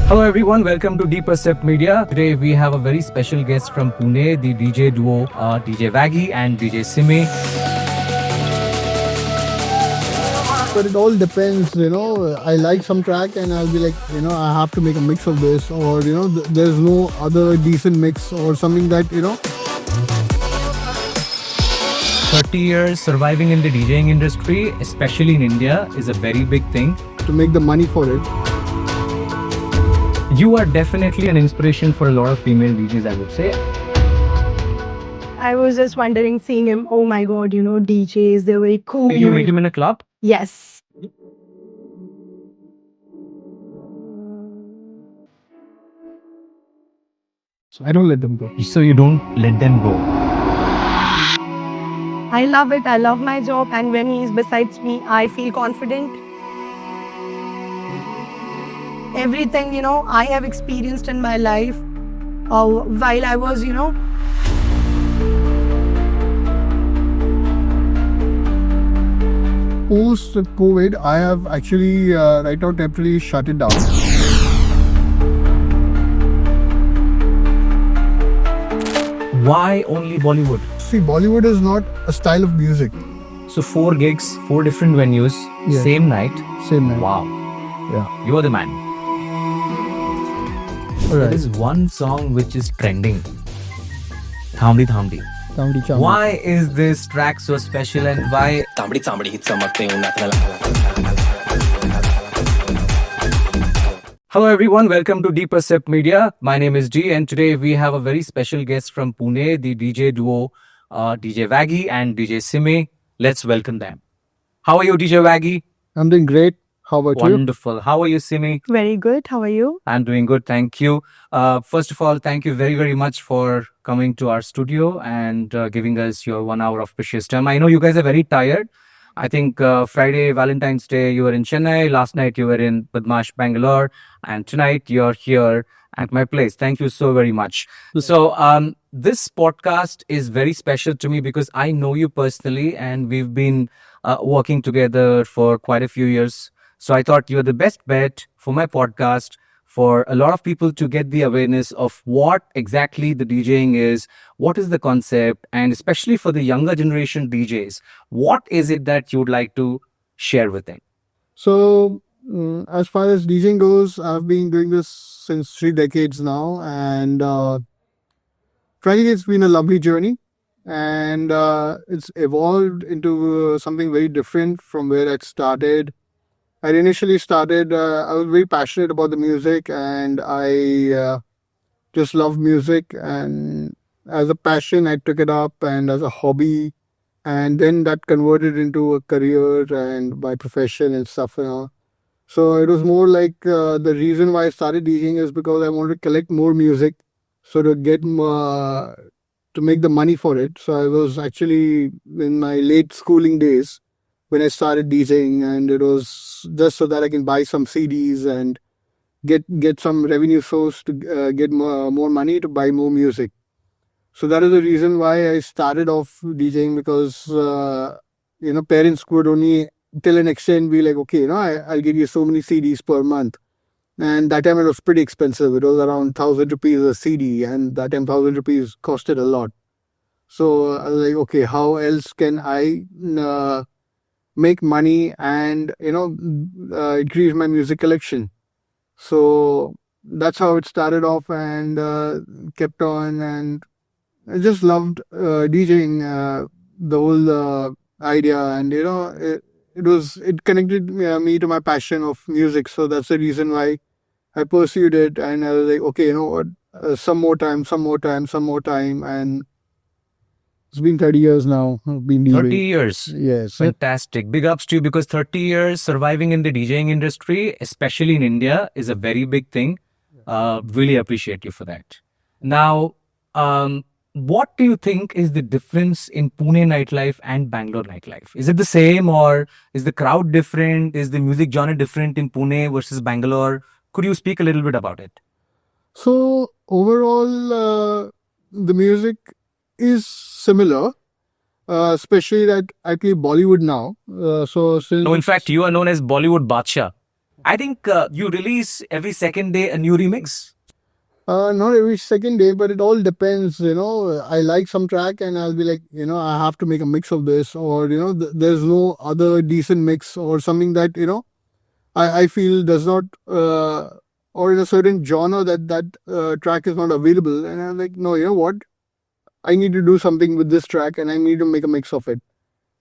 Hello everyone, welcome to D Percept Media. Today we have a very special guest from Pune, the DJ duo DJ Vaggy and DJ Simei. But it all depends, I like some track and I'll be like, I have to make a mix of this, or, there's no other decent mix or something that, 30 years surviving in the DJing industry, especially in India, is a very big thing. To make the money for it. You are definitely an inspiration for a lot of female DJs, I would say. I was just wondering, seeing him, oh my god, DJs, they're very cool. Did you meet him in a club? Yes. So I don't let them go. So you don't let them go. I love it. I love my job. And when he's besides me, I feel confident. Everything, I have experienced in my life while I was, Post-COVID, I have actually right now temporarily shut it down. Why only Bollywood? See, Bollywood is not a style of music. So 4 gigs, 4 different venues, Yeah. same night. Same night. Wow, Yeah. you are the man. There is one song which is trending. Thamdi Thamdi. Comedy channel. Why is this track so special and why? तांबड़ी तांबड़ी ही चमकते हैं उन्नत Hello everyone, welcome to D Percept Media. My name is D and today we have a very special guest from Pune, the DJ duo DJ Vaggy and DJ Simei. Let's welcome them. How are you, DJ Vaggy? I'm doing great. How about you? Wonderful. How are you, Simei? very good. How are you? I'm doing good, thank you. First of all, thank you very, very much for coming to our studio and giving us your 1 hour of precious time. I know you guys are very tired. I think Friday, Valentine's Day, you were in Chennai. Last night, you were in Badmash, Bangalore. And tonight, you're here at my place. Thank you so very much. So, this podcast is very special to me because I know you personally and we've been working together for quite a few years. So I thought you're the best bet for my podcast for a lot of people to get the awareness of what exactly the DJing is, what is the concept, and especially for the younger generation DJs, what is it that you'd like to share with them? So, as far as DJing goes, I've been doing this since 3 decades now, and frankly, it's been a lovely journey, and it's evolved into something very different from where it started. I initially started, I was very passionate about the music, and I just love music, and as a passion, I took it up, and as a hobby, and then that converted into a career and my profession and stuff. So it was more like the reason why I started DJing is because I wanted to collect more music, so to get to make the money for it. So I was actually in my late schooling days when I started DJing, and it was just so that I can buy some CDs and get some revenue source to get more money to buy more music. So that is the reason why I started off DJing, because parents could only till an extent be like, okay, I'll give you so many CDs per month, and that time it was pretty expensive. It was around 1,000 rupees a CD, and that time 1,000 rupees costed a lot. So I was like, okay, how else can I make money and increase my music collection? So that's how it started off, and kept on, and I just loved DJing, the whole idea, and it connected me to my passion of music. So that's the reason why I pursued it, and I was like, okay, what, some more time, and it's been 30 years now. I've been DJing. 30 years. Yes. Fantastic. Big ups to you, because 30 years surviving in the DJing industry, especially in India, is a very big thing. Really appreciate you for that. Now, what do you think is the difference in Pune nightlife and Bangalore nightlife? Is it the same, or is the crowd different? Is the music genre different in Pune versus Bangalore? Could you speak a little bit about it? So overall, the music is similar, especially that I play Bollywood now. So since No, in fact, you are known as Bollywood Badsha. I think you release every second day a new remix. Not every second day, but it all depends. I like some track and I'll be like, I have to make a mix of this, or there's no other decent mix or something that I feel does not, or in a certain genre that track is not available, and I'm like, no, you know what? I need to do something with this track, and I need to make a mix of it,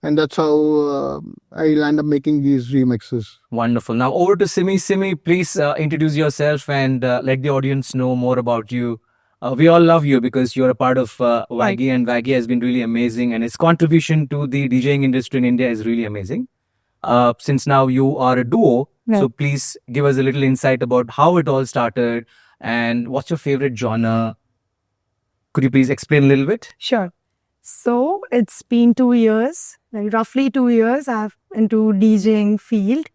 and that's how I'll end up making these remixes. Wonderful. Now over to Simei. Simei, please introduce yourself and let the audience know more about you. We all love you because you're a part of Vaggy, and Vaggy has been really amazing, and its contribution to the DJing industry in India is really amazing. Since now you are a duo, so please give us a little insight about how it all started and what's your favorite genre. Could you please explain a little bit? Sure. So it's been 2 years, like roughly 2 years. I'm into DJing field.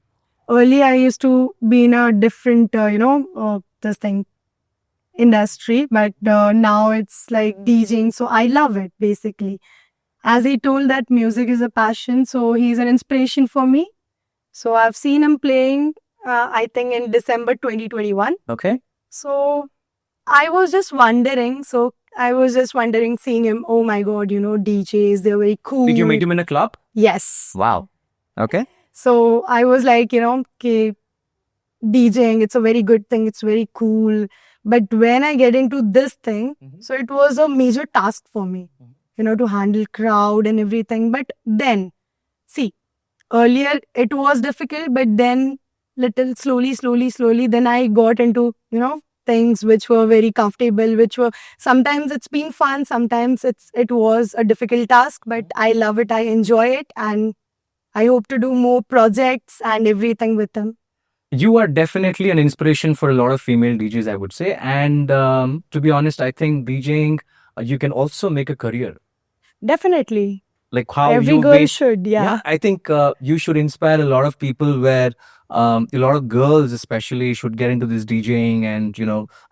Earlier, I used to be in a different, this thing industry, but now it's like DJing. So I love it basically. As he told that music is a passion, so he's an inspiration for me. So I've seen him playing, I think in December 2021. Okay. So I was just wondering, seeing him, oh my God, DJs, they're very cool. Did you meet him in a club? Yes. Wow. Okay. So I was like, okay, DJing, it's a very good thing, it's very cool. But when I get into this thing, so it was a major task for me, to handle crowd and everything. But then, see, earlier it was difficult, but then little slowly, then I got into, things which were very comfortable, which were, sometimes it's been fun, sometimes it was a difficult task, but I love it, I enjoy it, and I hope to do more projects and everything with them. You are definitely an inspiration for a lot of female DJs, I would say. And to be honest, I think DJing, you can also make a career. Definitely. Like how every you girl should, yeah. I think you should inspire a lot of people where a lot of girls especially should get into this DJing and,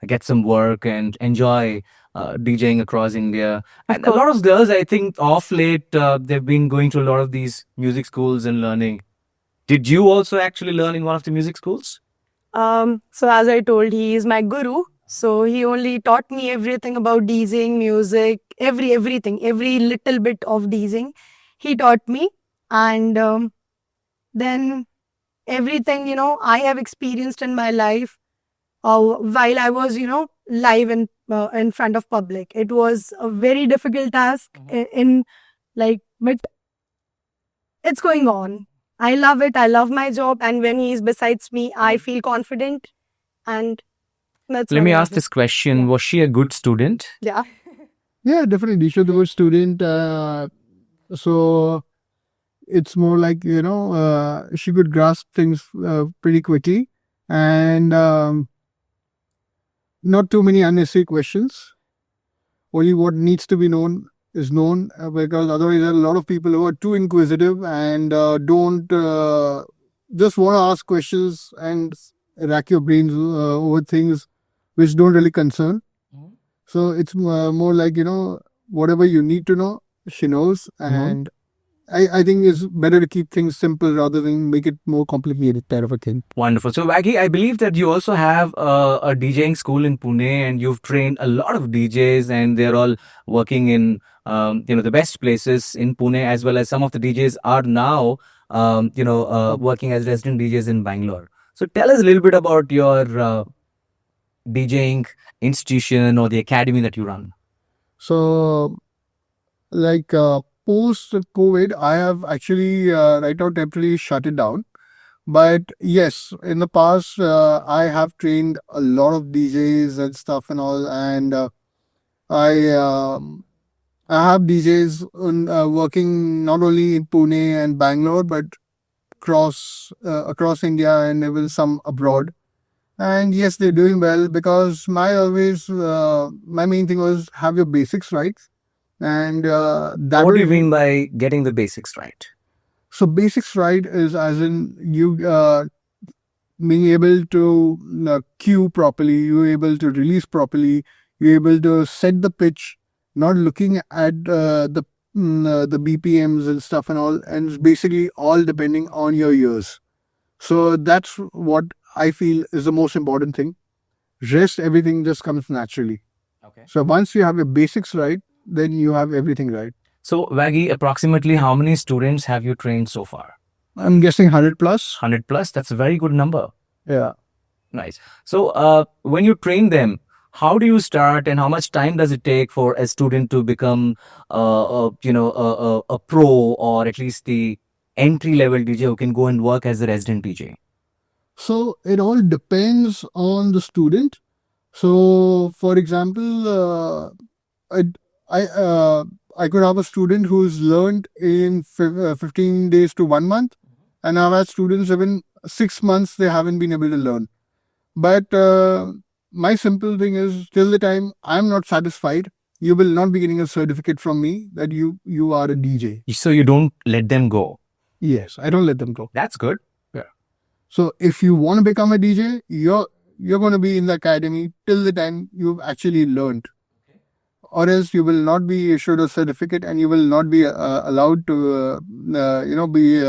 get some work and enjoy DJing across India. And a lot of girls, I think, off late, they've been going to a lot of these music schools and learning. Did you also actually learn in one of the music schools? So as I told, he is my guru. So he only taught me everything about DJing, music, everything, every little bit of DJing. He taught me. And then everything, I have experienced in my life while I was, live in front of public. It was a very difficult task but it's going on. I love it. I love my job. And when he is besides me, I feel confident. And that's Let me ask this question. Was she a good student? Yeah. Yeah, definitely. She's a good student. So it's more like, she could grasp things pretty quickly. And not too many unnecessary questions. Only what needs to be known is known, because otherwise there are a lot of people who are too inquisitive and don't just want to ask questions and rack your brains over things which don't really concern. So it's more like, whatever you need to know, she knows. And I think it's better to keep things simple rather than make it more complicated kind of a thing. Wonderful. So, Vaggy, I believe that you also have a DJing school in Pune, and you've trained a lot of DJs, and they're all working in the best places in Pune, as well as some of the DJs are now working as resident DJs in Bangalore. So, tell us a little bit about your DJing institution or the academy that you run. So, like post-COVID, I have actually right now temporarily shut it down. But yes, in the past, I have trained a lot of DJs and stuff and all. And I have DJs working not only in Pune and Bangalore, but across India and even some abroad. And yes, they're doing well, because my main thing was have your basics right. And that What do you mean by getting the basics right? So basics right is as in you being able to cue properly, you're able to release properly, you're able to set the pitch, not looking at the BPMs and stuff and all, and it's basically all depending on your ears. So that's what I feel is the most important thing. Rest, everything just comes naturally. Okay. So once you have your basics right, then you have everything right. So, Vaggy, approximately how many students have you trained so far? I'm guessing 100 plus. 100 plus? That's a very good number. Yeah. Nice. So, when you train them, how do you start and how much time does it take for a student to become, a pro or at least the entry level DJ who can go and work as a resident DJ? So it all depends on the student. So, for example, I could have a student who's learned in 15 days to 1 month, and I've had students even 6 months they haven't been able to learn. But my simple thing is, till the time I'm not satisfied, you will not be getting a certificate from me that you are a DJ. So you don't let them go. Yes, I don't let them go. That's good. So if you want to become a DJ, you're going to be in the academy till the time you've actually learned. Or else you will not be issued a certificate and you will not be allowed to, be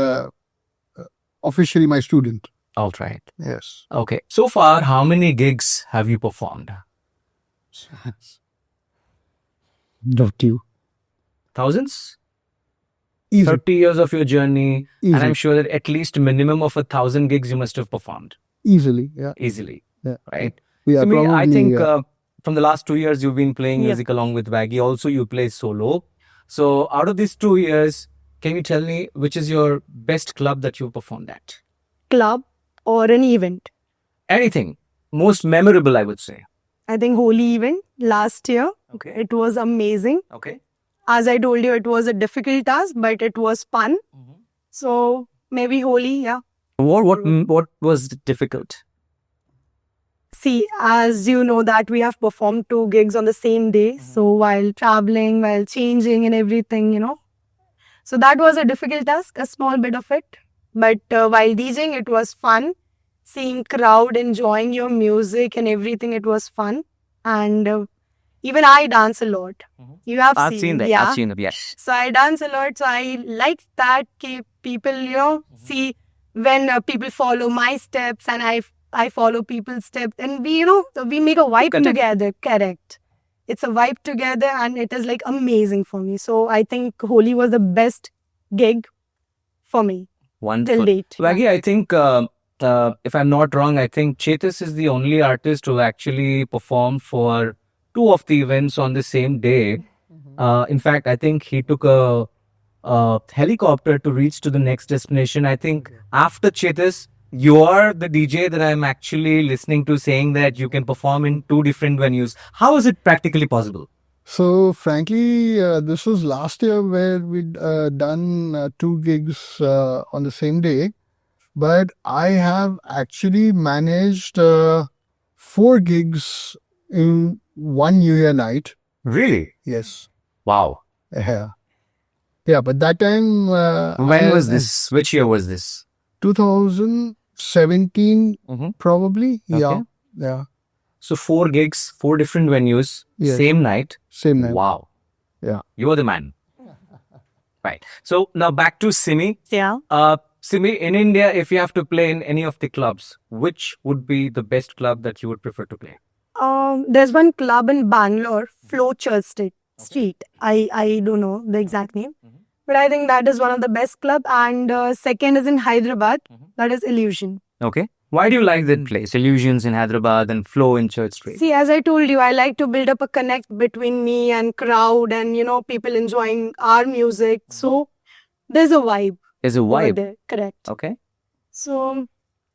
officially my student. All right. Yes. Okay. So far, how many gigs have you performed? Not you. Thousands? Easy. 30 years of your journey. Easy. And I'm sure that at least a minimum of 1,000 gigs you must have performed. Easily. Yeah. Easily. Yeah. Right? Yeah, Simei, I probably, think yeah. from the last 2 years you've been playing music along with Vaggy. Also, you play solo. So out of these 2 years, can you tell me which is your best club that you performed at? Club or an event? Anything. Most memorable, I would say. I think Holi event last year. Okay. It was amazing. Okay. As I told you, it was a difficult task, but it was fun. So maybe Holi, yeah. What was difficult? See, as you know that we have performed 2 gigs on the same day. So while traveling, while changing and everything, So that was a difficult task, a small bit of it. But while DJing, it was fun. Seeing crowd enjoying your music and everything, it was fun. And even I dance a lot. You have I've seen that. Yeah. I've seen that, yes. So I dance a lot. So I like that people, see when people follow my steps and I follow people's steps. And we make a vibe Connect. together. Correct. It's a vibe together and it is like amazing for me. So I think Holi was the best gig for me Wonderful. till date. Vaggy, I think, if I'm not wrong, I think Chetas is the only artist who actually performed for 2 of the events on the same day. In fact, I think he took a helicopter to reach to the next destination. I think after Chetas, you are the DJ that I'm actually listening to saying that you can perform in 2 different venues. How is it practically possible? So frankly, this was last year where we'd done 2 gigs on the same day. But I have actually managed 4 gigs in one New Year night. Really? Yes. Wow. Yeah. Yeah, but that time... When was this? Which year was this? 2017, probably. Okay. Yeah. Yeah. So 4 gigs, 4 different venues, Yes. same night. Same night. Wow. Yeah. You are the man. Right. So now back to Simei. Yeah. Simei, in India, if you have to play in any of the clubs, which would be the best club that you would prefer to play? There's one club in Bangalore, Flow Church Street. I don't know the exact name. But I think that is one of the best club. And second is in Hyderabad. That is Illusion. Okay. Why do you like that place? Illusions in Hyderabad and Flow in Church Street. See, as I told you, I like to build up a connect between me and crowd and, people enjoying our music. So there's a vibe. There's a over vibe. there. Correct. Okay. So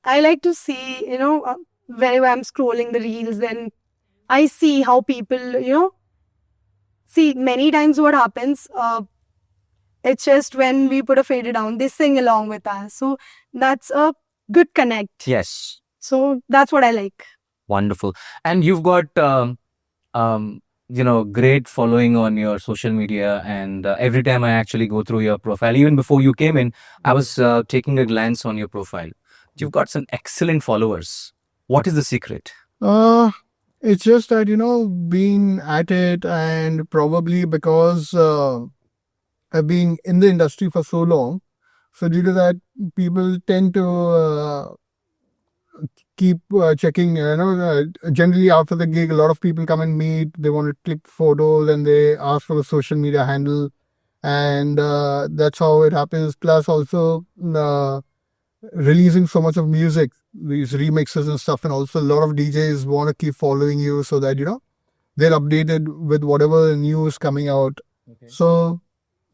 I like to see, whenever I'm scrolling the reels, then I see how people, see many times what happens, it's just when we put a fader down, they sing along with us. So that's a good connect. Yes. So that's what I like. Wonderful. And you've got, great following on your social media. And every time I actually go through your profile, even before you came in, I was taking a glance on your profile. You've got some excellent followers. What is the secret? It's just that, being at it and probably because I've been in the industry for so long. So due to that, people tend to keep checking. Generally after the gig, a lot of people come and meet. They want to click photos and they ask for the social media handle, and that's how it happens. Plus, also releasing so much of music, these remixes and stuff, and also a lot of DJs want to keep following you so that they're updated with whatever new is coming out. Okay. So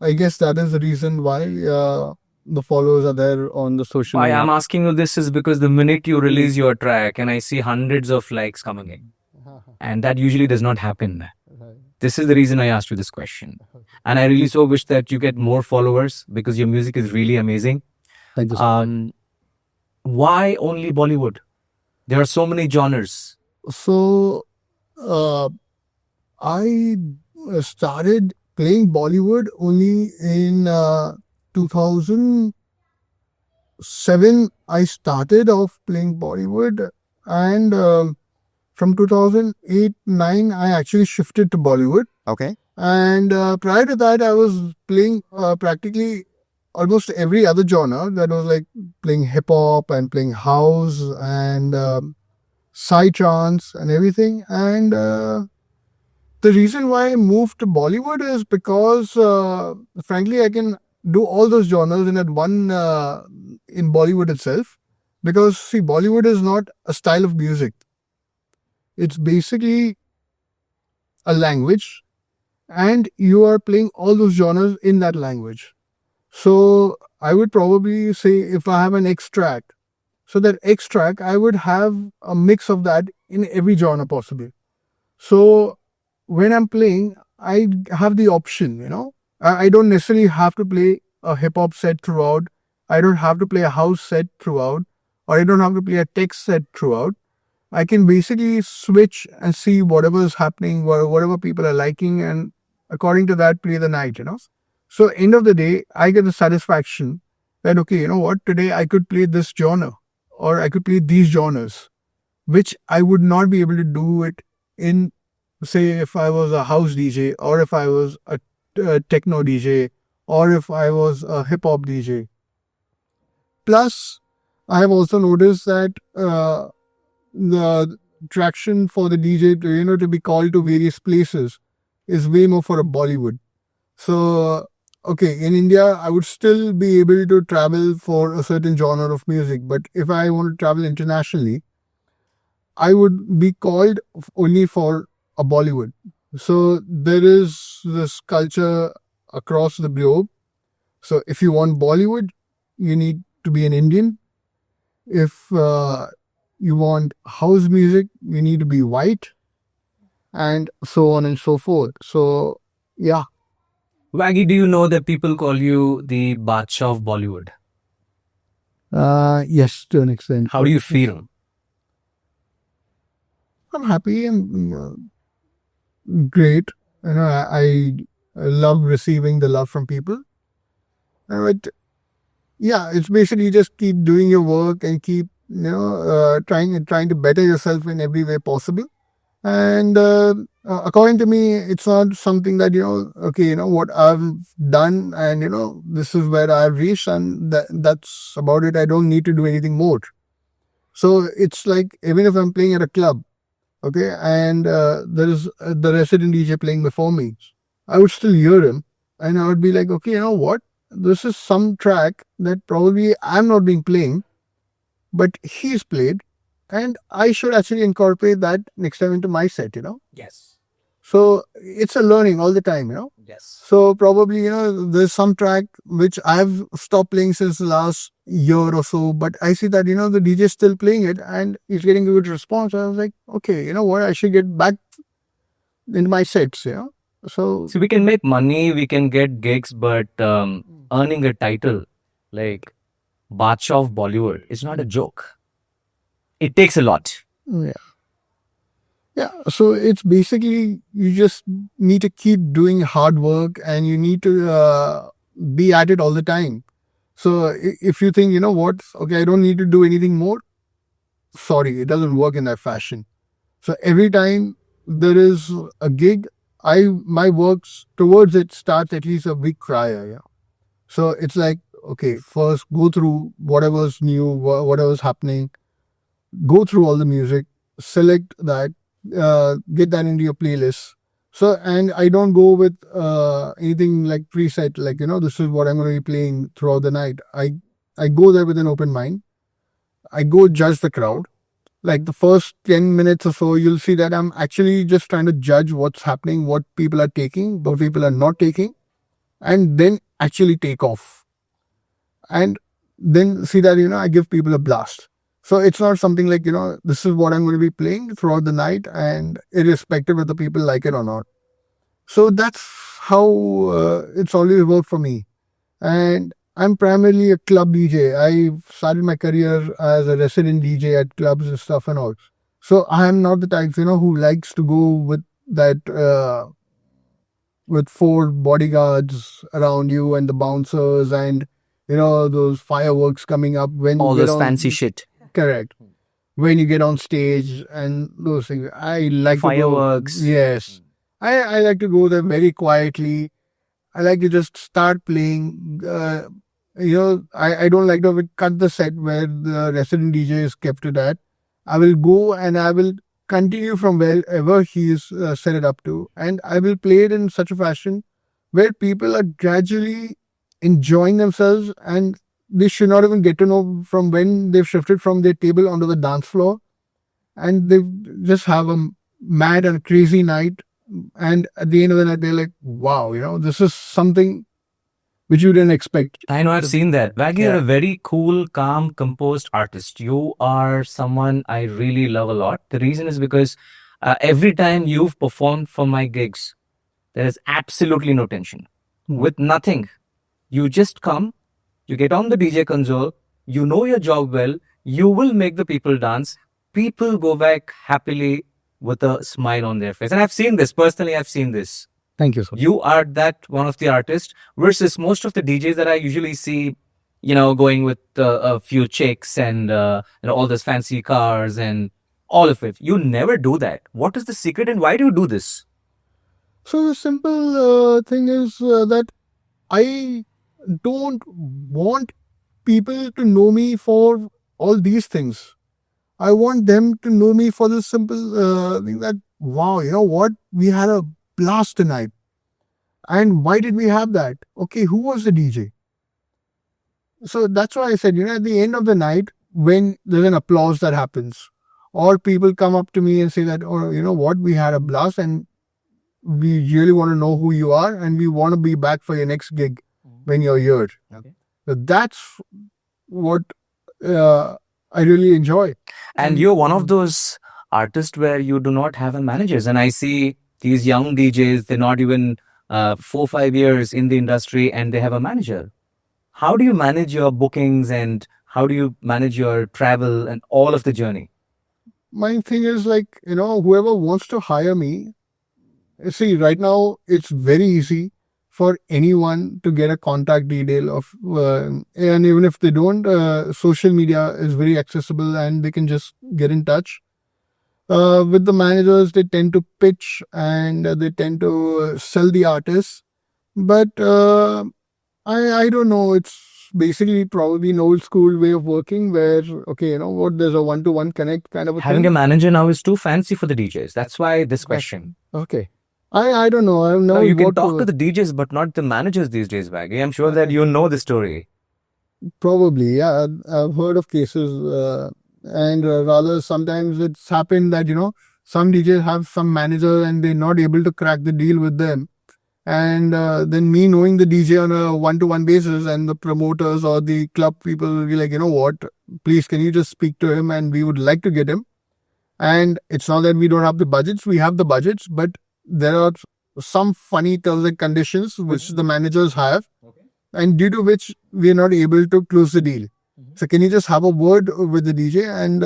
I guess that is the reason why the followers are there on the social Why media. I'm asking you this is because the minute you release your track and I see hundreds of likes coming in, and that usually does not happen. This is the reason I asked you this question. And I really so wish that you get more followers because your music is really amazing. Thank you. Why only Bollywood? There are so many genres. So I started playing Bollywood only in 2007. I started off playing Bollywood, and from 2008-9, I actually shifted to Bollywood. Okay. And prior to that, I was playing practically almost every other genre. That was like playing hip hop and playing house and psytrance and everything. And the reason why I moved to Bollywood is because, frankly, I can do all those genres in in Bollywood itself. Because see, Bollywood is not a style of music. It's basically a language, and you are playing all those genres in that language. So I would probably say if I have an X track, so that X track, I would have a mix of that in every genre possible. So when I'm playing, I have the option, I don't necessarily have to play a hip hop set throughout. I don't have to play a house set throughout, or I don't have to play a tech set throughout. I can basically switch and see whatever is happening, whatever people are liking, and according to that, play the night. So end of the day, I get the satisfaction that, okay, you know what, today I could play this genre or I could play these genres, which I would not be able to do it in, say, if I was a house DJ or if I was a techno DJ or if I was a hip hop DJ. Plus, I have also noticed that the traction for the DJ to be called to various places is way more for a Bollywood. So okay, in India I would still be able to travel for a certain genre of music, but if I want to travel internationally, I would be called only for a Bollywood. So there is this culture across the globe. So if you want Bollywood, you need to be an Indian. If you want house music, you need to be white, and so on and so forth. So, yeah. Vaggy, do you know that people call you the Badshah of Bollywood? Yes, to an extent. How do you feel? I'm happy and great. I love receiving the love from people. But yeah, it's basically just keep doing your work and keep trying to better yourself in every way possible. And according to me, it's not something that okay, what I've done, and this is where I've reached, and that's about it. I don't need to do anything more. So it's like, even if I'm playing at a club, okay, and there is the resident DJ playing before me, I would still hear him, and I would be like, okay, you know what? This is some track that probably I'm not being playing, but he's played, and I should actually incorporate that next time into my set. Yes. So it's a learning all the time. Yes. So probably, there's some track which I've stopped playing since the last year or so, but I see that, the DJ is still playing it and he's getting a good response. I was like, okay, you know what? I should get back into my sets, So we can make money, we can get gigs, but earning a title like Badshah of Bollywood is not a joke. It takes a lot. yeah. Yeah, so it's basically, you just need to keep doing hard work and you need to be at it all the time. So if you think, okay, I don't need to do anything more, sorry, it doesn't work in that fashion. So every time there is a gig, my works towards it starts at least a week prior. Yeah. So it's like, okay, first go through whatever's new, whatever's happening. go through all the music, select that, get that into your playlist. So, and I don't go with anything like preset, like, this is what I'm going to be playing throughout the night. I go there with an open mind. I go judge the crowd. Like the first 10 minutes or so, you'll see that I'm actually just trying to judge what's happening, what people are taking, what people are not taking, and then actually take off. And then see that, I give people a blast. So it's not something like, this is what I'm going to be playing throughout the night, and irrespective of the people like it or not. So that's how it's always worked for me. And I'm primarily a club DJ. I started my career as a resident DJ at clubs and stuff and all. So I am not the type, who likes to go with that, with 4 bodyguards around you and the bouncers and, those fireworks coming up when All you get those on. fancy shit. Correct. When you get on stage and those things. I like Fireworks. To go, yes. I like to go there very quietly. I like to just start playing. I don't like to cut the set where the resident DJ is kept to that. I will go and I will continue from wherever he is set it up to. And I will play it in such a fashion where people are gradually enjoying themselves, and they should not even get to know from when they've shifted from their table onto the dance floor, and they just have a mad and crazy night. And at the end of the night, they're like, wow, this is something which you didn't expect. I know, I've seen that. Vaggy, you're a very cool, calm, composed artist. You are someone I really love a lot. The reason is because every time you've performed for my gigs, there is absolutely no tension. With nothing. You just come, you get on the DJ console, you know your job well, you will make the people dance. People go back happily with a smile on their face. And I've seen this, personally, I've seen this. Thank you, sir. You are that one of the artists versus most of the DJs that I usually see, going with a few chicks and all those fancy cars and all of it. You never do that. What is the secret and why do you do this? So the simple thing is that I don't want people to know me for all these things. I want them to know me for the simple thing that, wow, you know what? We had a blast tonight. And why did we have that? Okay, who was the DJ? So that's why I said, at the end of the night, when there's an applause that happens, or people come up to me and say that, oh, you know what, we had a blast and we really want to know who you are and we want to be back for your next gig when you're here. Okay. So that's what I really enjoy. And you're one of those artists where you do not have a managers. And I see these young DJs, they're not even 4-5 years in the industry and they have a manager. How do you manage your bookings and how do you manage your travel and all of the journey? My thing is like, whoever wants to hire me, see, right now it's very easy for anyone to get a contact detail of, and even if they don't, social media is very accessible and they can just get in touch. With the managers, they tend to pitch and they tend to sell the artists. But I don't know. It's basically probably an old school way of working where, okay, there's a one-to-one connect kind of a Having thing. a manager now is too fancy for the DJs. That's why this question. Okay. I don't know. I No, know you can talk to the DJs, but not the managers these days, Vaggy. I'm sure that you know the story. Probably, yeah. I've heard of cases, and rather sometimes it's happened that some DJs have some manager and they're not able to crack the deal with them, and then me knowing the DJ on a one-to-one basis and the promoters or the club people will be like, what, please can you just speak to him and we would like to get him. And it's not that we don't have the budgets, we have the budgets, but there are some funny terms and conditions which the managers have, and due to which we are not able to close the deal. So can you just have a word with the DJ and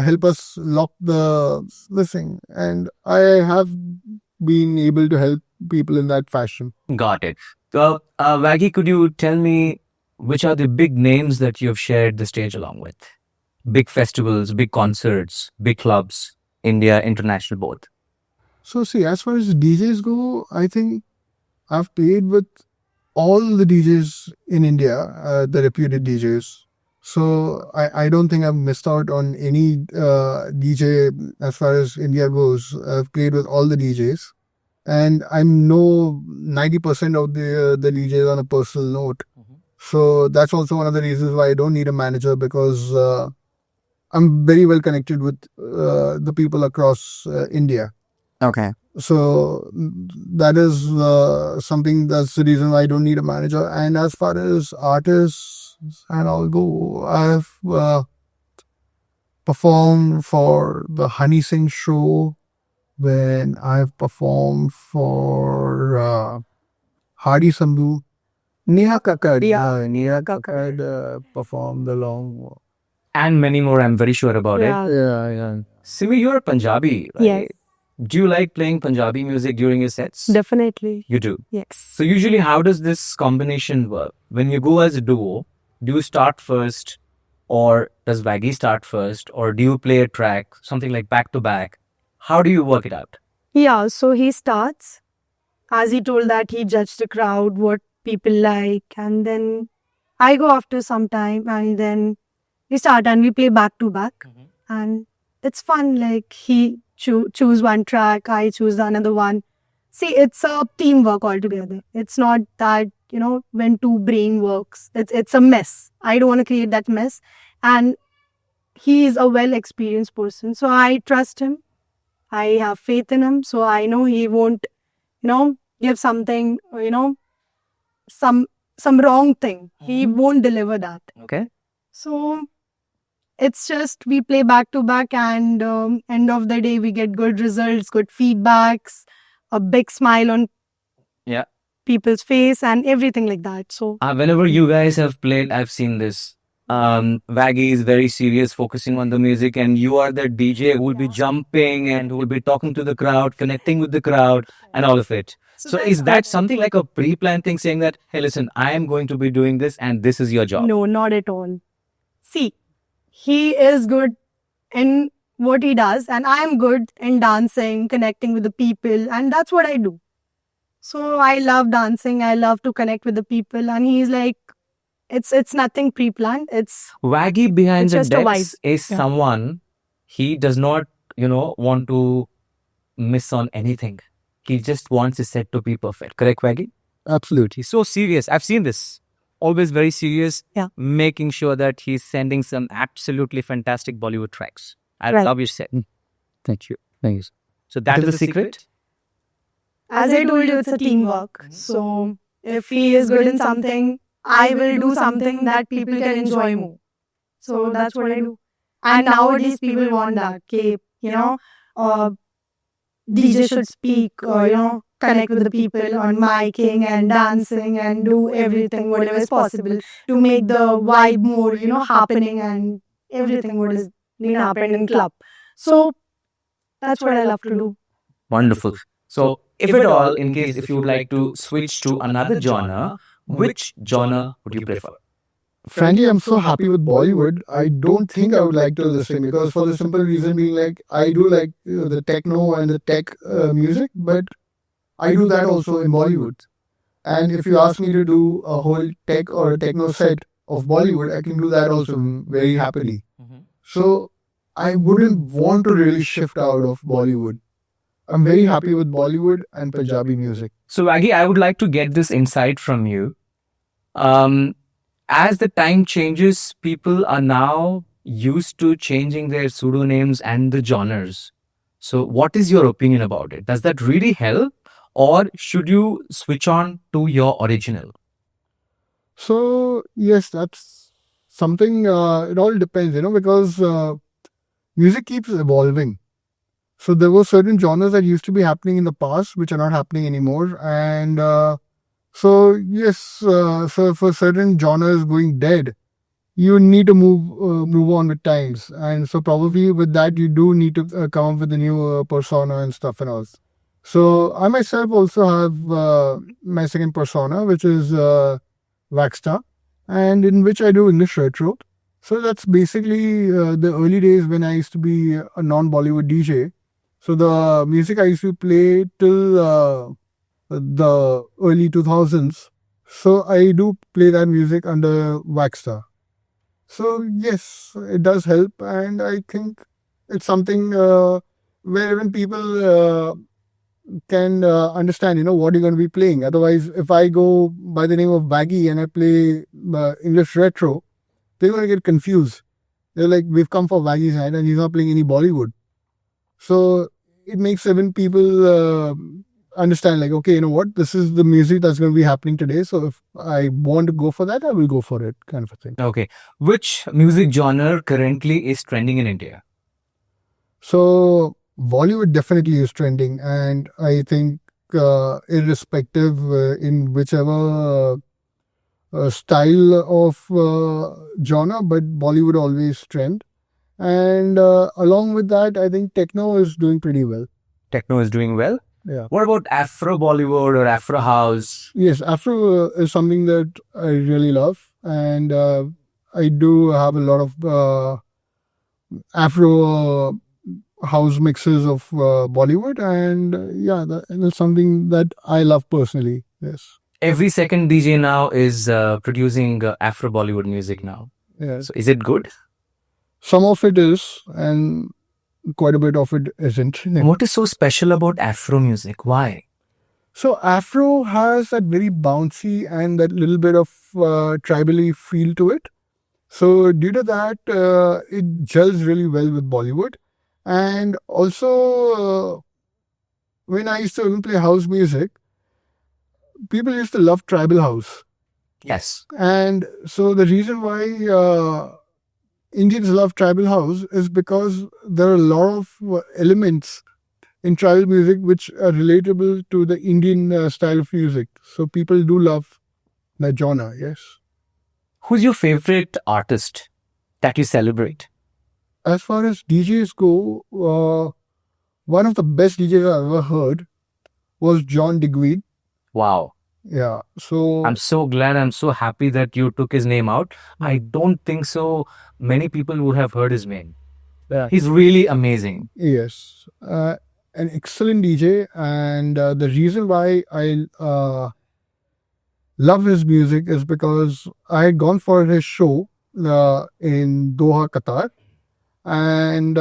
help us lock the thing? And I have been able to help people in that fashion. Got it. Vaggy, could you tell me which are the big names that you've shared the stage along with? Big festivals, big concerts, big clubs, India, international, both. So see, as far as DJs go, I think I've played with all the DJs in India, the reputed DJs. So I don't think I've missed out on any DJ as far as India goes. I've played with all the DJs, and I know 90% of the DJs on a personal note. So that's also one of the reasons why I don't need a manager, because I'm very well connected with the people across India. Okay. So that is something, that's the reason why I don't need a manager. And as far as artists and all go, I've performed for the Honey Singh show, when I've performed for Hardy Sandhu. Neha Kakkad. Neha Kakkad performed along. And many more, I'm very sure about it. Yeah. Simi, you're Punjabi, right? Yes, Do you like playing Punjabi music during your sets? definitely. You do. Yes. So usually how does this combination work? When you go as a duo, do you start first, or does Vaggy start first, or do you play a track, something like back to back? How do you work it out? Yeah, so he starts. As he told that he judged the crowd, what people like, and then I go after some time, and then we start and we play back to back, and it's fun. Like he choose one track, I choose the another one. See, it's a teamwork altogether. It's not that when two brain works, it's a mess. I don't want to create that mess, and he is a well experienced person, so I trust him. I have faith in him, so I know he won't give something, some wrong thing. He won't deliver that. Okay. So it's just we play back to back, and end of the day we get good results, good feedbacks, a big smile on Yeah. people's face, and everything like that. So Whenever you guys have played, I've seen this. Vaggy is very serious, focusing on the music, and you are the DJ who will be jumping and who will be talking to the crowd, connecting with the crowd, and all of it. So is that something like a pre-planned thing, saying that, hey, listen, I am going to be doing this and this is your job? no, not at all. See, he is good in what he does, and I am good in dancing, connecting with the people, and that's what I do. So I love dancing, I love to connect with the people, and he's like, it's nothing pre-planned. It's Vaggy behind It's the just a vibe. decks is Yeah. someone, he does not, want to miss on anything. He just wants his set to be perfect. Correct, Vaggy? Absolutely. He's so serious. I've seen this. Always very serious. Yeah. Making sure that he's sending some absolutely fantastic Bollywood tracks. I Right. love your set. Thank you. Thank you. So that is the secret. as I told you, it's a teamwork. So if he is good in something, I will do something that people can enjoy more. So that's what I do. And nowadays people want that. Okay, DJ should speak, connect with the people on miking and dancing and do everything, whatever is possible to make the vibe more, happening, and everything what is being happened in club. So that's what I love to do. Wonderful. So if at all, in case if you would like to switch to another genre, which genre would you prefer? Frankly, I'm so happy with Bollywood. I don't think I would like to listen, because for the simple reason being, like, I do like the techno and the tech music, but I do that also in Bollywood. And if you ask me to do a whole tech or a techno set of Bollywood, I can do that also very happily. So I wouldn't want to really shift out of Bollywood. I'm very happy with Bollywood and Punjabi music. So Vaggy, I would like to get this insight from you. As the time changes, people are now used to changing their pseudonyms and the genres. So what is your opinion about it? Does that really help, or should you switch on to your original? So yes, that's something, it all depends, because music keeps evolving. So there were certain genres that used to be happening in the past which are not happening anymore. And so yes, so for certain genres going dead, you need to move on with times. And so probably with that, you do need to come up with a new persona and stuff and all. So I myself also have my second persona, which is Waxstar, and in which I do English retro. So that's basically the early days when I used to be a non-Bollywood DJ. So the music I used to play till the early 2000s. So I do play that music under Waxstar. So yes, it does help, and I think it's something where even people can understand, what you're going to be playing. Otherwise, if I go by the name of Vaggy and I play English retro, they're going to get confused. They're like, we've come for Vaggy's night and he's not playing any Bollywood. So it makes even people understand, like, okay, you know what, this is the music that's going to be happening today. So if I want to go for that, I will go for it, kind of a thing. Okay. Which music genre currently is trending in India? So Bollywood definitely is trending, and I think irrespective in whichever style of genre, but Bollywood always trend. And along with that, I think techno is doing pretty well. Techno is doing well. Yeah. What about Afro Bollywood or Afro House? Yes, Afro is something that I really love, and I do have a lot of Afro house mixes of Bollywood, and yeah, that's something that I love personally. Yes. Every second DJ now is producing Afro Bollywood music now. Yes. So is it good? Some of it is, and quite a bit of it isn't. What is so special about Afro music? Why? So Afro has that very bouncy and that little bit of tribally feel to it. So due to that, it gels really well with Bollywood. And also, when I used to even play house music, people used to love tribal house. Yes. And so the reason why Indians love tribal house is because there are a lot of elements in tribal music which are relatable to the Indian style of music. So people do love that genre, yes. Who's your favorite artist that you celebrate? As far as DJs go, one of the best DJs I've ever heard was John Digweed. Wow. Yeah. So I'm so glad, I'm so happy that you took his name out. I don't think so many people would have heard his name. Yeah. He's really amazing. Yes. An excellent DJ. And the reason why I love his music is because I had gone for his show in Doha, Qatar. And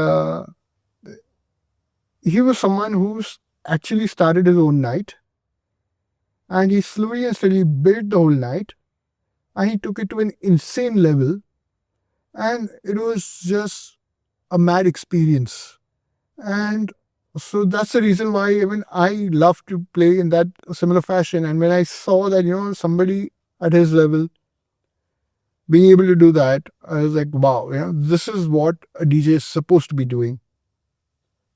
he was someone who's actually started his own night. And he slowly and steadily built the whole night. And he took it to an insane level. And it was just a mad experience. And so that's the reason why even I love to play in that similar fashion. And when I saw that, somebody at his level being able to do that, I was like, wow, this is what a DJ is supposed to be doing.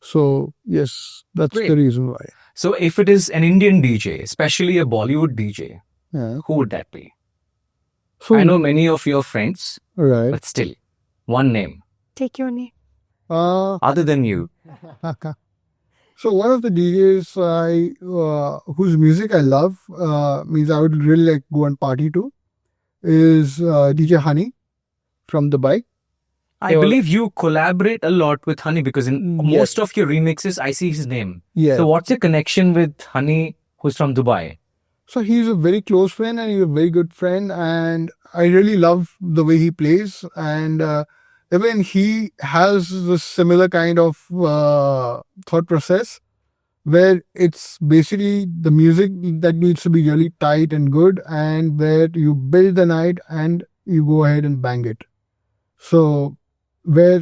So yes, that's Great. the reason why. So if it is an Indian DJ, especially a Bollywood DJ, Yeah. who would that be? So I know many of your friends, right. but still, one name Take your name. other than you. So one of the DJs whose music I love means I would really like go and party to is DJ Honey from Dubai. I believe you collaborate a lot with Honey because in most of your remixes, I see his name. Yeah. So what's your connection with Honey, who's from Dubai? So he's a very close friend and he's a very good friend, and I really love the way he plays. And even he has this similar kind of thought process where it's basically the music that needs to be really tight and good, and where you build the night and you go ahead and bang it. So where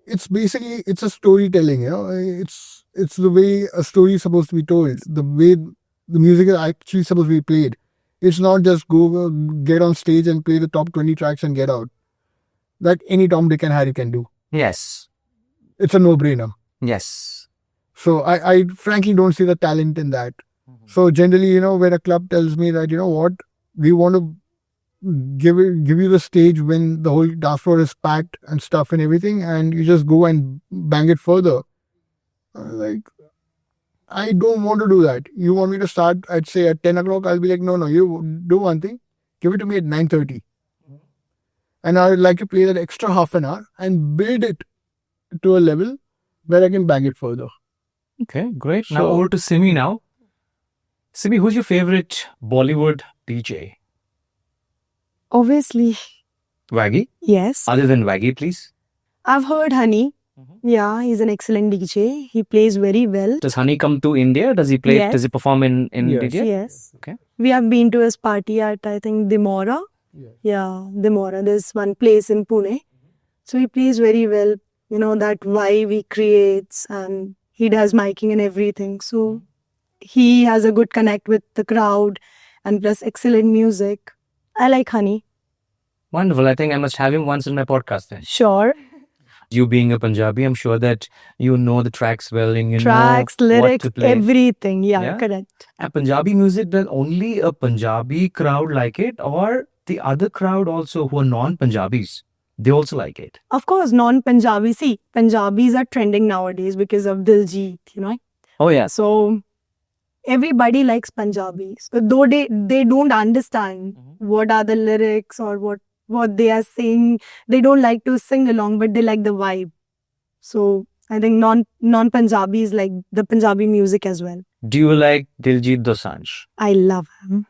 it's basically, it's a storytelling, it's the way a story is supposed to be told, the way the music is actually supposed to be played. It's not just go get on stage and play the top 20 tracks and get out. That any Tom, Dick and Harry can do. Yes. It's a no-brainer. Yes. So I frankly don't see the talent in that. So generally, when a club tells me that, what, we want to give you the stage when the whole dance floor is packed and stuff and everything, and you just go and bang it further. Like, I don't want to do that. You want me to start, I'd say at 10 o'clock, I'll be like, no, you do one thing, give it to me at 9:30. And I would like to play that extra half an hour and build it to a level where I can bang it further. Okay, great. Now So- over to Simei now. Simei, who's your favorite Bollywood DJ? Obviously, Vaggy? Yes. Other than Vaggy, please. I've heard Honey. Yeah, he's an excellent DJ. He plays very well. Does Honey come to India? Does he play? Yes. Does he perform in Yes. India? Yes. Okay. We have been to his party at, I think, Demora. Yes. Yeah, Demora. There's one place in Pune. So he plays very well. You know, that vibe he creates, and he does miking and everything. So he has a good connect with the crowd, and plus excellent music. I like Honey. Wonderful. I think I must have him once in my podcast then. Sure. You being a Punjabi, I'm sure that you know the tracks well and you Tracks, know what lyrics, to play. everything. Yeah, Yeah? correct. And Punjabi music, does only a Punjabi crowd like it, or the other crowd also who are non-Punjabis, they also like it? Of course, non-Punjabi. See, Punjabis are trending nowadays because of Diljit, you know. Oh yes. So everybody likes Punjabis. Though they don't understand what are the lyrics or what they are saying. They don't like to sing along, but they like the vibe. So I think non-Punjabis like the Punjabi music as well. Do you like Diljit Dosanjh? I love him.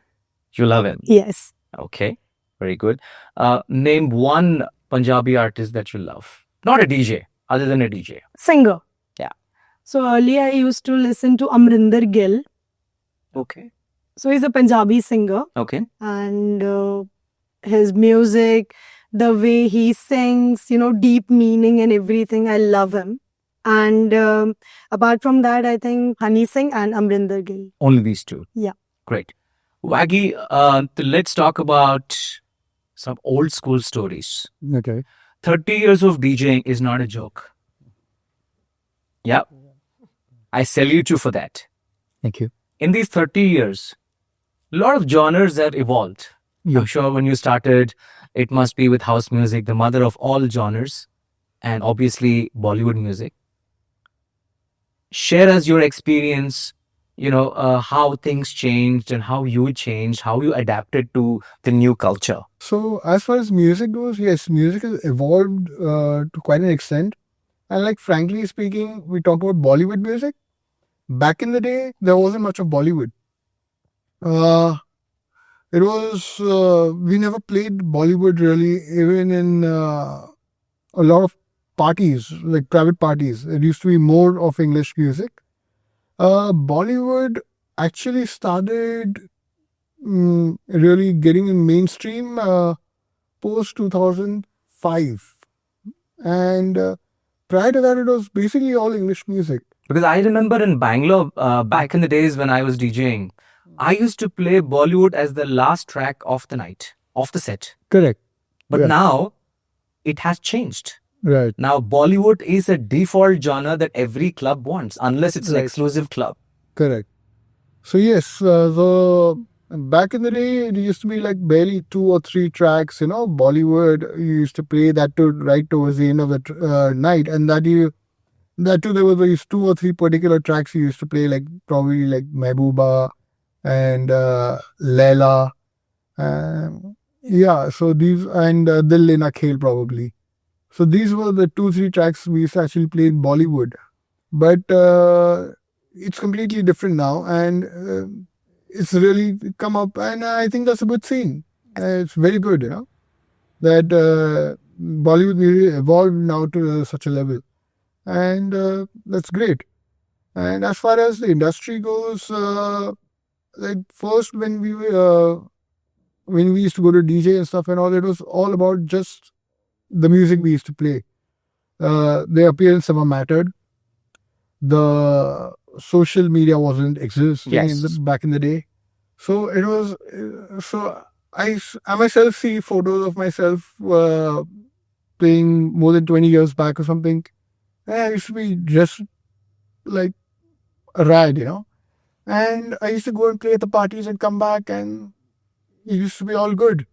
You love him? Yes. Okay, very good. Name one Punjabi artist that you love. Not a DJ, other than a DJ. Singer. Yeah. So earlier I used to listen to Amrinder Gill. Okay. So he's a Punjabi singer. Okay. And his music, the way he sings, you know, deep meaning and everything, I love him. And apart from that, I think Honey Singh and Amrinder Gill. Only these two. Yeah. Great. Vaggy, let's talk about some old school stories. Okay. 30 years of DJing is not a joke. Yeah. I salute you for that. Thank you. In these 30 years, a lot of genres have evolved. I'm sure when you started, it must be with house music, the mother of all genres, and obviously Bollywood music. Share us your experience, how things changed and how you changed, how you adapted to the new culture. So as far as music goes, yes, music has evolved to quite an extent. And like frankly speaking, we talk about Bollywood music. Back in the day, there wasn't much of Bollywood. It was we never played Bollywood really, even in a lot of parties, like private parties. It used to be more of English music. Bollywood actually started really getting in mainstream post 2005, and prior to that, it was basically all English music. Because I remember in Bangalore, back in the days when I was DJing, I used to play Bollywood as the last track of the night, of the set. Correct. But Yeah. now, it has changed. Right. Now, Bollywood is a default genre that every club wants, unless it's an Right. exclusive club. Correct. So yes, so back in the day, it used to be like barely 2 or 3 tracks. Bollywood you used to play that to right towards the end of the night, and that too there were these 2 or 3 particular tracks you used to play, like probably like Mehbooba and Laila. Yeah, so these and Dil Lena Khel probably. So these were the 2-3 tracks we used to actually play in Bollywood, but it's completely different now, and it's really come up, and I think that's a good thing. It's very good, that Bollywood really evolved now to such a level, and that's great. And as far as the industry goes, like first when we used to go to DJ and stuff and all, it was all about just the music we used to play. The appearance never mattered. The social media wasn't existing Yes. back in the day. So it was, so I myself see photos of myself playing more than 20 years back or something. And I used to be just like a ride, And I used to go and play at the parties and come back, and it used to be all good.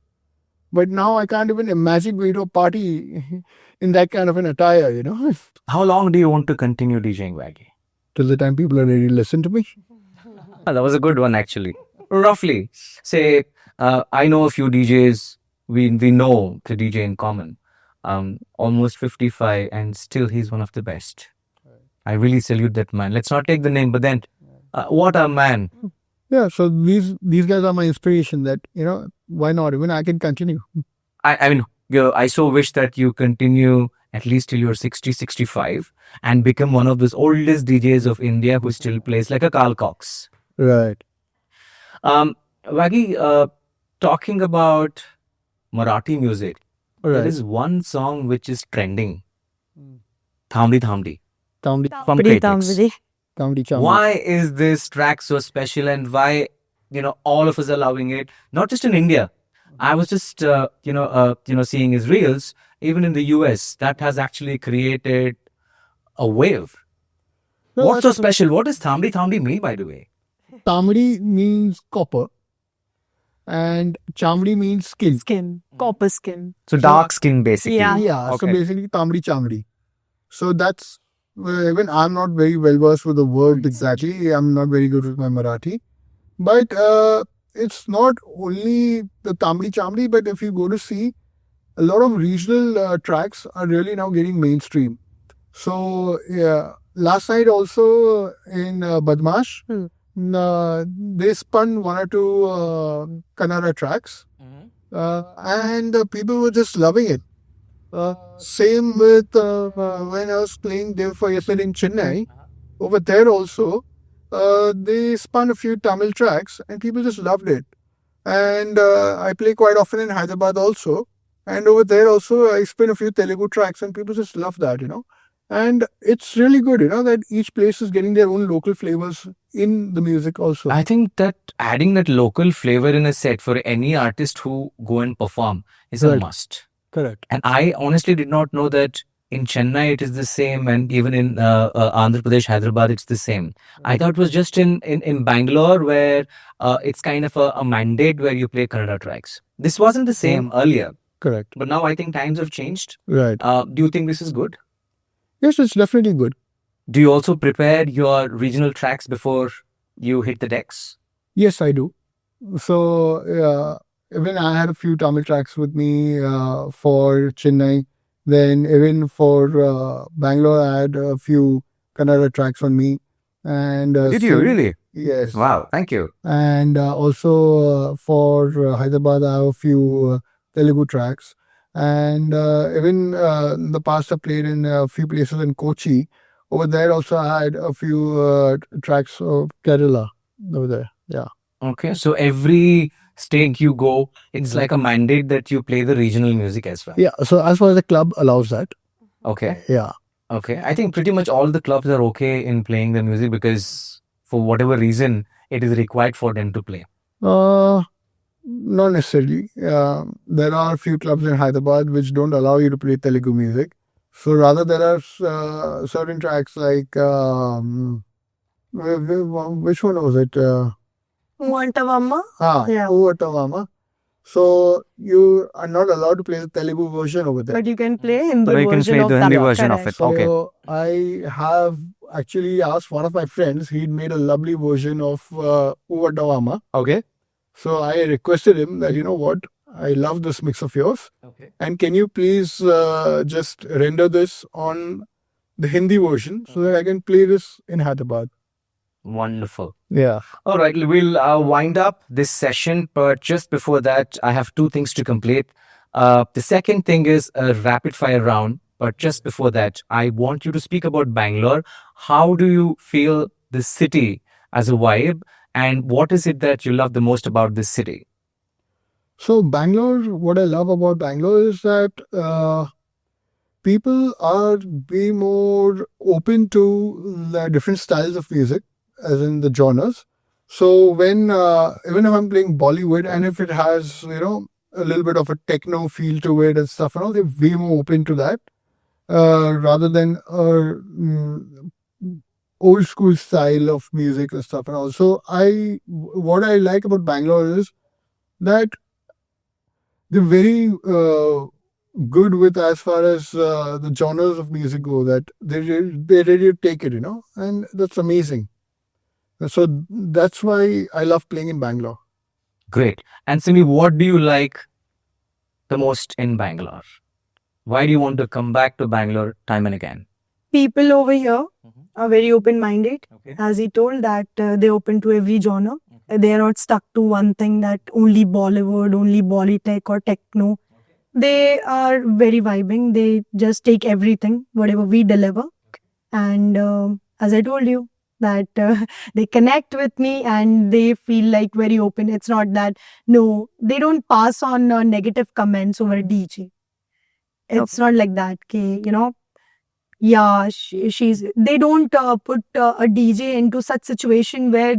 But now I can't even imagine going to a party in that kind of an attire, How long do you want to continue DJing, Vaggy? Till the time people are ready to listen to me. That was a good one, actually. Roughly, say, I know a few DJs, we know the DJ in common, almost 55, and still he's one of the best. I really salute that man. Let's not take the name, but then, what a man. Yeah, so these guys are my inspiration that, why not? Even I can continue. I mean, I so wish that you continue at least till you're 60, 65 and become one of those oldest DJs of India who still plays like a Carl Cox. Right. Vaggy, talking about Marathi music, there Right. is one song which is trending. Thamdi Thamdi. Tamdi, From Tampidi, Critics. tampidi. Tamdi Chamdi. Why is this track so special and why, all of us are loving it? Not just in India. I was just, seeing his reels, even in the US, that has actually created a wave. No, What's so that's- special? What does Thamdi Thamdi mean, by the way? Tamdi means copper, and Chamdi means skin. Skin. Copper skin. So dark skin, basically. Yeah. Yeah, so Okay. basically Tamdi Chamdi. So that's even I'm not very well versed with the word exactly. I'm not very good with my Marathi, but it's not only the Tamdi Chamdi, but if you go to see, a lot of regional tracks are really now getting mainstream. So yeah, last night also in Badmash, they spun one or two Kannada tracks, and people were just loving it. Same with when I was playing there for yesterday in Chennai. Over there also, they spun a few Tamil tracks and people just loved it. And I play quite often in Hyderabad also. And over there also, I spin a few Telugu tracks and people just love that, And it's really good, that each place is getting their own local flavors in the music also. I think that adding that local flavor in a set for any artist who go and perform is a Right. must. Correct. And I honestly did not know that in Chennai it is the same, and even in Andhra Pradesh, Hyderabad, it's the same. I thought it was just in Bangalore where it's kind of a mandate where you play Kannada tracks. This wasn't the same earlier, Correct. but now I think times have changed. Right. Do you think this is good? Yes, it's definitely good. Do you also prepare your regional tracks before you hit the decks? Yes, I do. So even I had a few Tamil tracks with me for Chennai. Then even for Bangalore, I had a few Kannada tracks on me. And Really? Yes. Wow, thank you. And also for Hyderabad, I have a few Telugu tracks. And even in the past, I played in a few places in Kochi. Over there, also, I had a few tracks of Kerala over there. Yeah. Okay, so every state you go, it's like a mandate that you play the regional music as well. Yeah. So as far as the club allows that. Okay. Yeah. Okay. I think pretty much all the clubs are okay in playing the music because for whatever reason, it is required for them to play. Not necessarily. There are a few clubs in Hyderabad which don't allow you to play Telugu music. So rather, there are certain tracks like which one was it? Vantavamma. Yeah. Uvatavama. So you are not allowed to play the Telugu version over there. But you can play Hindi But you can version play of the that. Hindi version of Correct. it. Okay. So I have actually asked one of my friends. He'd made a lovely version of Uvatavama. Okay. So I requested him that, you know what, I love this mix of yours. Okay. And can you please just render this on the Hindi version so that I can play this in Hyderabad? Wonderful. Yeah. All right, we'll wind up this session, but just before that, I have two things to complete. The second thing is a rapid fire round, but just before that, I want you to speak about Bangalore. How do you feel the city as a vibe, and what is it that you love the most about this city? So Bangalore, what I love about Bangalore is that people are way more open to the different styles of music, as in the genres. So when even if I'm playing Bollywood and if it has a little bit of a techno feel to it and stuff and all, they're way more open to that rather than old school style of music and stuff and all. So what I like about Bangalore is that they're very good with as far as the genres of music go, that they're ready to take it, and that's amazing. So that's why I love playing in Bangalore. Great. And Simi, what do you like the most in Bangalore? Why do you want to come back to Bangalore time and again? People over here are very open-minded. Okay. As he told that they're open to every genre. They are not stuck to one thing, that only Bollywood, only Bollytech or techno. They are very vibing. They just take everything, whatever we deliver. And as I told you, that they connect with me and they feel like very open. It's not that, no, they don't pass on negative comments over a DJ. It's not like that. Okay, yeah, they don't put a DJ into such situation where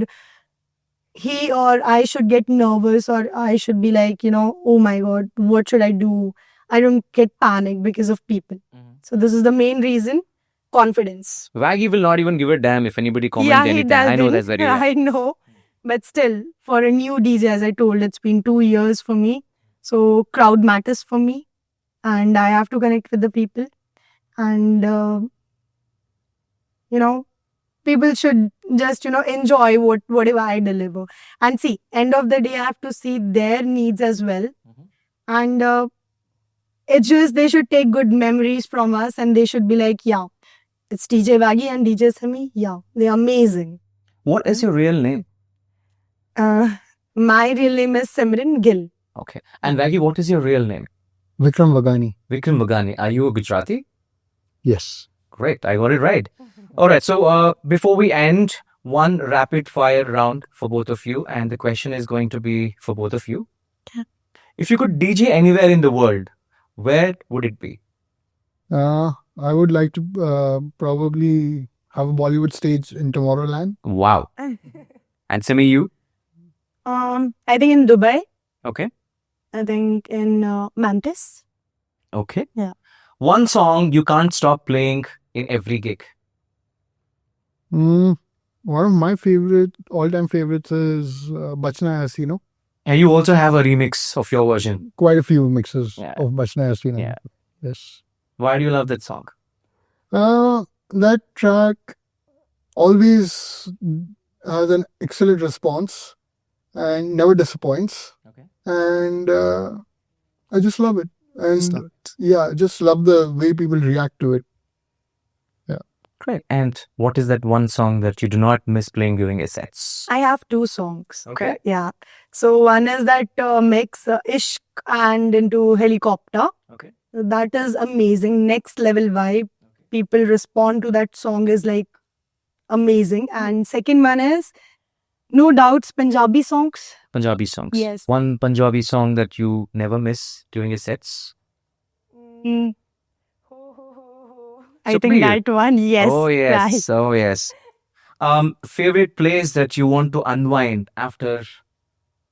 he or I should get nervous or I should be like, oh my God, what should I do? I don't get panic because of people. So this is the main reason. Confidence. Vaggy will not even give a damn if anybody comments Yeah, he anything. I know that's doesn't. very well. I know. But still, for a new DJ, as I told, it's been 2 years for me. So crowd matters for me. And I have to connect with the people. And, people should just, enjoy whatever I deliver. And see, end of the day, I have to see their needs as well. And it's just they should take good memories from us and they should be like, yeah, it's DJ Vaggy and DJ Simmi. Yeah, they're amazing. What is your real name? My real name is Simran Gill. Okay. And Vaggy, what is your real name? Vikram Vagani. Vikram Bagani. Are you a Gujarati? Yes. Great. I got it right. All right. So before we end, one rapid fire round for both of you. And the question is going to be for both of you. Okay. If you could DJ anywhere in the world, where would it be? I would like to probably have a Bollywood stage in Tomorrowland. Wow. And Simei, you? I think in Dubai. Okay. I think in Mantis. Okay. Yeah. One song you can't stop playing in every gig. One of my all-time favorites is Bachna Hasino. And you also have a remix of your version. Quite a few mixes Yeah. of Bachna Hasino. Yeah. Yes. Why do you love that song? That track always has an excellent response and never disappoints. Okay. And I just love it. And yeah, just love the way people react to it. Great. And what is that one song that you do not miss playing during your sets? I have 2 songs. Okay. Yeah. So one is that mix Ishq and into Helicopter. Okay. That is amazing. Next level vibe. People respond to that song is like amazing. And second one is no doubts Punjabi songs. Punjabi songs. Yes. One Punjabi song that you never miss during your sets? Mm. I So think please. that one. Yes. Oh, yes. Right. Oh, yes. Favorite place that you want to unwind after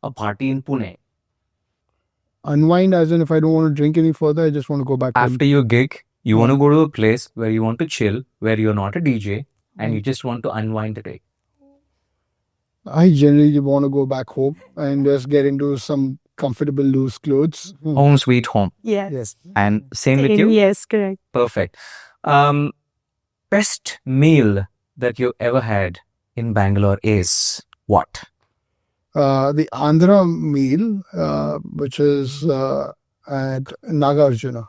a party in Pune? Unwind as in if I don't want to drink any further, I just want to go back home. After your gig, you want to go to a place where you want to chill, where you're not a DJ, and you just want to unwind the day. I generally want to go back home and just get into some comfortable loose clothes. Home sweet home. Yes. And same with you? Yes, correct. Perfect. Best meal that you ever had in Bangalore is what? The Andhra meal, which is at Nagarjuna.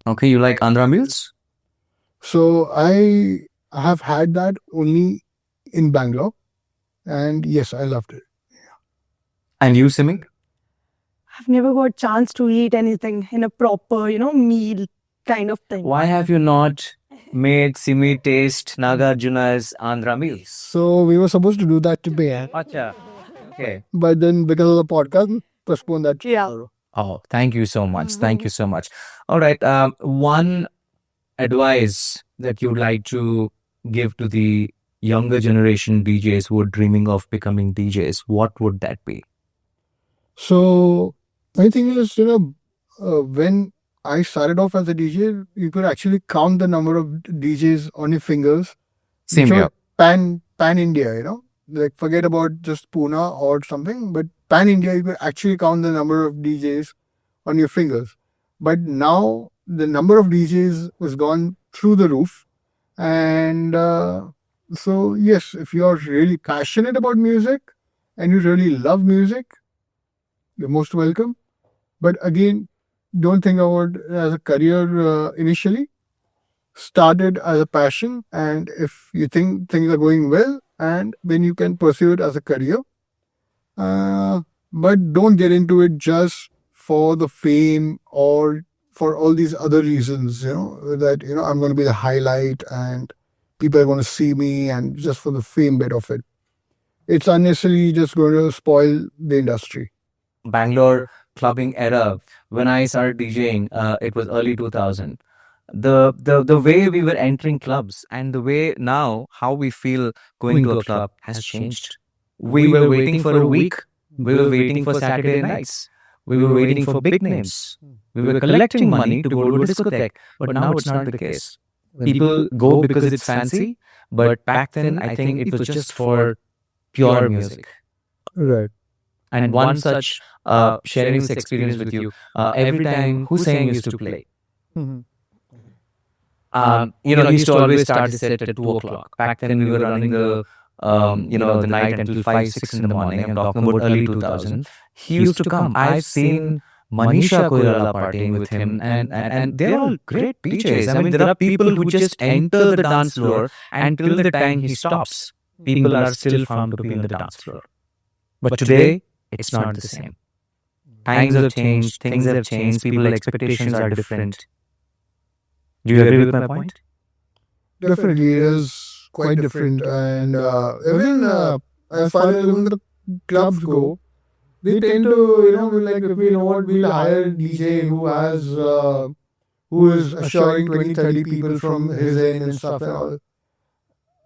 Okay, you like Andhra meals? So I have had that only in Bangalore. And yes, I loved it. And you, Simei? I've never got chance to eat anything in a proper, meal kind of thing. Why have you not made Simei taste Nagarjuna's Andhra meals? So we were supposed to do that today. Acha. Okay. But then because of the podcast, postpone that. Yeah. Oh, thank you so much. Thank you so much. All right. One advice that you'd like to give to the younger generation DJs who are dreaming of becoming DJs, what would that be? So my thing is, when I started off as a DJ, you could actually count the number of DJs on your fingers. Same which here. were Pan India, like forget about just Pune or something, but Pan India, you could actually count the number of DJs on your fingers. But now the number of DJs has gone through the roof. And so, yes, if you're really passionate about music and you really love music, you're most welcome. But again, don't think about it as a career initially. Start it as a passion, and if you think things are going well, and then you can pursue it as a career. But don't get into it just for the fame or for all these other reasons, that, I'm going to be the highlight and people are going to see me and just for the fame bit of it. It's unnecessarily just going to spoil the industry. Bangalore clubbing era, when I started DJing, it was early 2000. The way we were entering clubs and the way now how we feel going to a club has changed. We were waiting for a week. We were waiting for Saturday nights. We were waiting for big names. We were collecting money to go to a discotheque. But now it's not the case. People go because it's fancy, but back then I think it was just for pure music. Right. And one such sharing this experience with you, every time Hussein used to play, he used to always start the set at 2 o'clock. Back then we were running the night until 5, 6 in the morning. I'm talking about early 2000. He used to come. I've seen Manisha Koirala partying with him, and they're all great DJs. I mean, there are people who just enter the dance floor, and till the time he stops, people are still found to be in the dance floor. But today, it's not the same. Times have changed, things have changed, people's expectations are different. Do you agree with my point? Definitely, it is quite different. And even as far as even the clubs go, they tend to, like, if we know what, we'll hire a DJ who is assuring 20, 30 people from his end and stuff and all.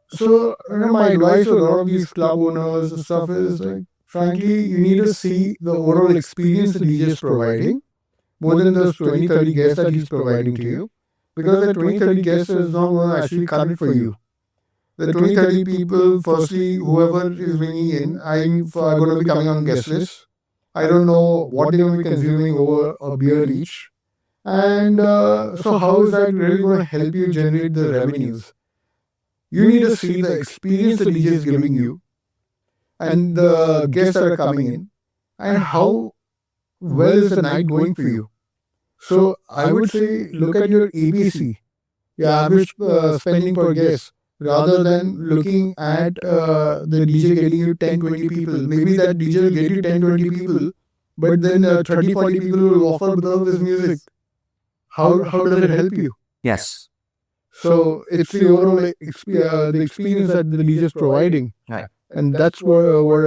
So, my advice to a lot of these club owners and stuff is, like, frankly, you need to see the overall experience the DJ is providing more than those 20, 30 guests that he's providing to you. Because the 20, 30 guests is not going to actually cut it for you. The 20, 30 people, firstly, whoever is bringing in, I'm going to be coming on guest list. I don't know what they're going to be consuming over a beer each. And so how is that really going to help you generate the revenues? You need to see the experience the DJ is giving you and the guests that are coming in and how well is the night going for you. So I would say look at your ABC, your average spending per guest, rather than looking at the DJ getting you 10, 20 people. Maybe that DJ will get you 10, 20 people, but then 30, 40 people will offer because of this music. How does it help you? Yes. So it's the overall the experience that the DJ is providing. Right. And that's what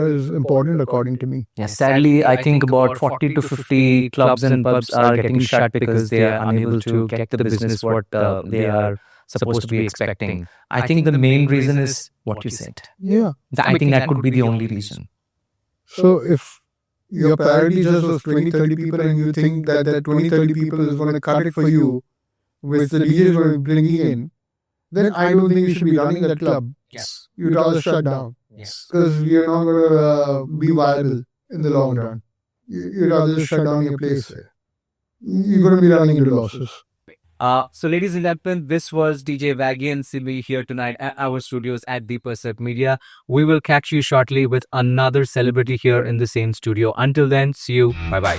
is important according to me. Yes, sadly, I think about 40 to 50 clubs and pubs are getting shut because they are unable to get the business what they are supposed to be expecting. I think the main reason is what you said. Yeah. I think that could be the only reason. So if your priority is just those 20, 30 people and you think that 20, 30 people is going to cut it for you, which the DJ is going to be bringing in, then I don't think you should be running that club. Yes. You'd rather shut down. Yes. Because you're not going to be viable in the long run. You'd rather just shut down your place. You're going to be running into losses. So ladies and gentlemen, this was DJ Vaggy and Simei here tonight at our studios at D Percept Media. We will catch you shortly with another celebrity here in the same studio. Until then, see you. Bye-bye.